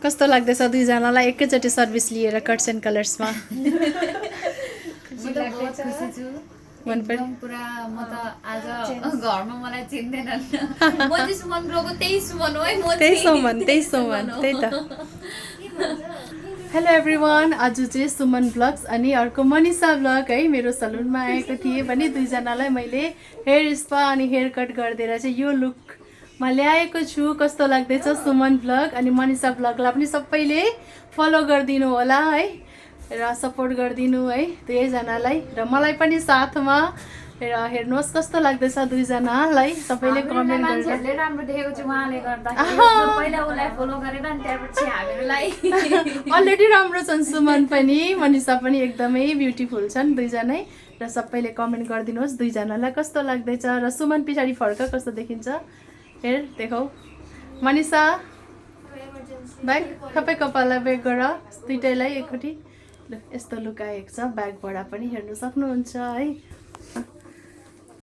कस्तो लाग्दैछ दुईजनालाई एकैचोटि सर्भिस लिएर कट्स एन्ड कलर्समा मन पर्यो पुरा म त आज घरमा मलाई चिन्दैनन् म चाहिँ सुमन ब्लगको त्यही सुमन हो है म त्यही सुमन त्यही त हेलो एभ्रिवान आज चाहिँ सुमन ब्लग्स अनि अर्को मनिषा ब्लग है मेरो सलुनमा आएको थिएँ भने दुईजनालाई मैले हेयर स्पा अनि हेयर कट गरिदिएर चाहिँ यो लुकमा ल्याएको छु कस्तो लाग्दैछ सुमन ब्लग अनि मनिषा ब्लगलाई पनि सबैले फलो गरिदिनु होला है र सपोर्ट गरिदिनु है दुवैजनालाई र मलाई पनि साथमा र हेर्नुहोस् कस्तो लाग्दैछ दुईजनालाई सबैले कमेन्ट मान्छेहरूले राम्रो देखेको चाहिँ उहाँले गर्दा पहिला उसलाई फलो गरेर अनि त्यसपछि हामीलाई अलरेडी राम्रो छन् सुमन पनि मनिषा पनि एकदमै ब्युटिफुल छन् दुईजनै र सबैले कमेन्ट गरिदिनुहोस् दुईजनालाई कस्तो लाग्दैछ र सुमन पछाडि फर्क कस्तो देखिन्छ हेर देखाउ मनिषा ब्याग सबै कपाललाई ब्याग गर दुइटैलाई एकचोटि यस्तो लुक आएको छ ब्यागबाट पनि हेर्नु सक्नुहुन्छ है